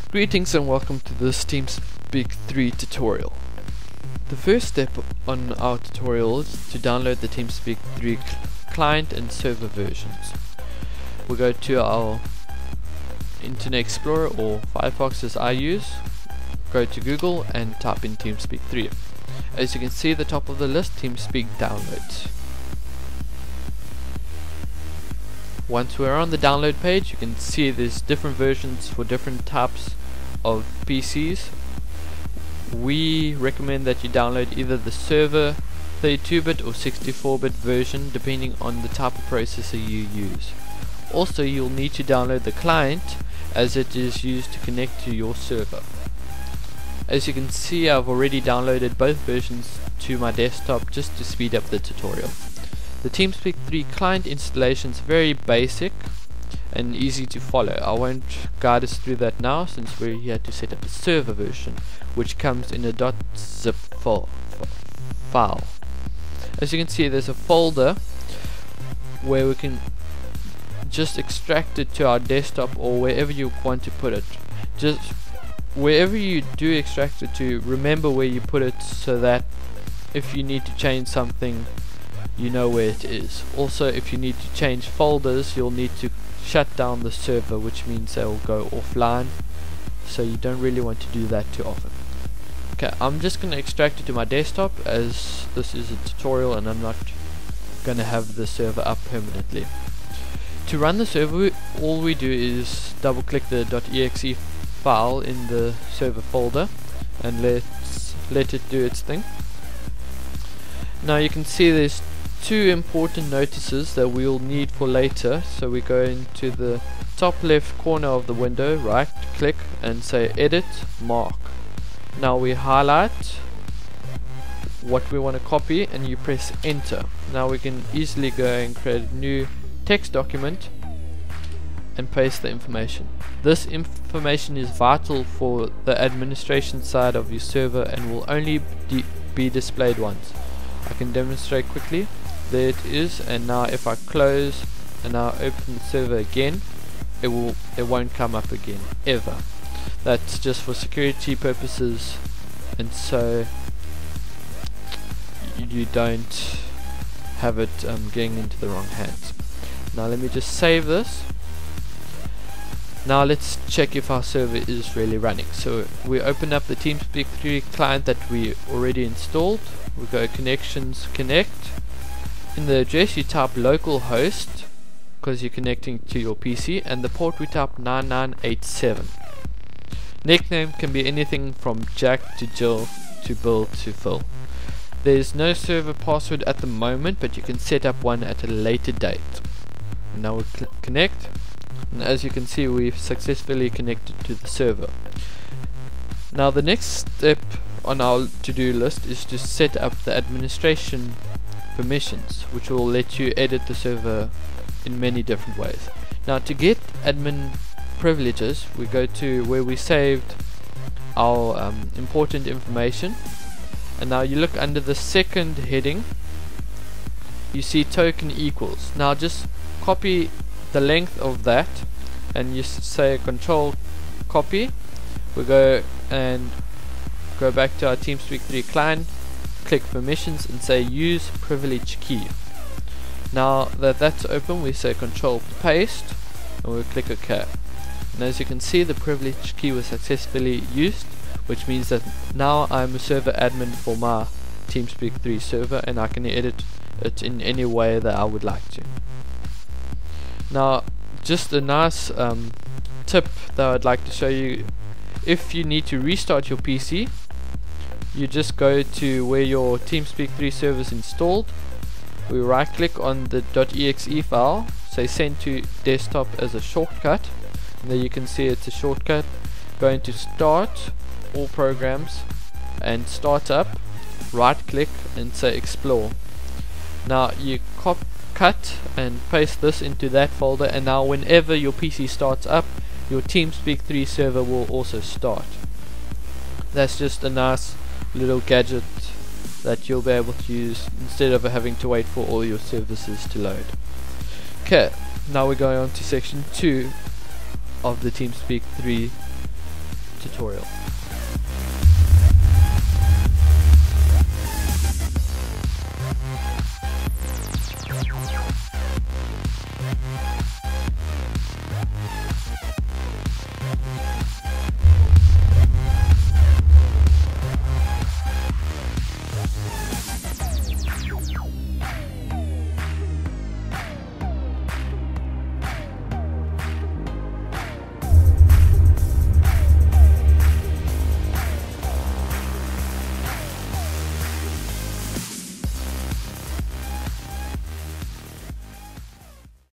Greetings and welcome to this TeamSpeak 3 tutorial. The first step on our tutorial is to download the TeamSpeak 3 client and server versions. We'll go to our Internet Explorer or Firefox as I use, go to Google and type in TeamSpeak 3. As you can see at the top of the list, TeamSpeak downloads. Once we're on the download page, you can see there's different versions for different types of PCs. We recommend that you download either the server 32-bit or 64-bit version depending on the type of processor you use. Also, you'll need to download the client as it is used to connect to your server. As you can see, I've already downloaded both versions to my desktop just to speed up the tutorial. The TeamSpeak 3 client installation is very basic and easy to follow. I won't guide us through that now since we're here to set up the server version, which comes in a .zip file. As you can see, there's a folder where we can just extract it to our desktop or wherever you want to put it. Just wherever you do extract it to, remember where you put it so that if you need to change something, you know where it is. Also, if you need to change folders, you'll need to shut down the server, which means they will go offline, so you don't really want to do that too often. Okay, I'm just going to extract it to my desktop as this is a tutorial and I'm not going to have the server up permanently. To run the server, all we do is double click the .exe file in the server folder and let it do its thing. Now you can see there's two important notices that we'll need for later, so we go into the top left corner of the window, right click and say edit mark. Now we highlight what we want to copy and you press enter. Now we can easily go and create a new text document and paste the information. This information is vital for the administration side of your server and will only be displayed once. I can demonstrate quickly. There it is, and now if I close and now open the server again, it won't come up again ever. That's just for security purposes and so you don't have it getting into the wrong hands. Now let me just save this. Now let's check if our server is really running. So we open up the TeamSpeak 3 client that we already installed. We go connections, connect. In the address you type localhost because you're connecting to your PC, and the port we type 9987. Nickname can be anything from Jack to Jill to Bill to Phil. There's no server password at the moment, but you can set up one at a later date. Now we connect, and as you can see, we've successfully connected to the server. Now the next step on our to-do list is to set up the administration permissions, which will let you edit the server in many different ways. Now to get admin privileges, we go to where we saved our important information, and now you look under the second heading, you see token equals. Now just copy the length of that and you say control copy. We go back to our TeamSpeak 3 client, click permissions and say use privilege key. Now that that's open, we say control paste and we click OK. And as you can see, the privilege key was successfully used, which means that now I'm a server admin for my TeamSpeak 3 server and I can edit it in any way that I would like to. Now just a nice tip that I'd like to show you: if you need to restart your PC, you just go to where your TeamSpeak 3 server is installed. We right click on the .exe file, say send to desktop as a shortcut, and there you can see it's a shortcut. Go into start, all programs, and start up, right click and say explore. Now you cut and paste this into that folder, and now whenever your PC starts up, your TeamSpeak 3 server will also start. That's just a nice little gadget that you'll be able to use instead of having to wait for all your services to load. Okay, now we're going on to section 2 of the TeamSpeak 3 tutorial.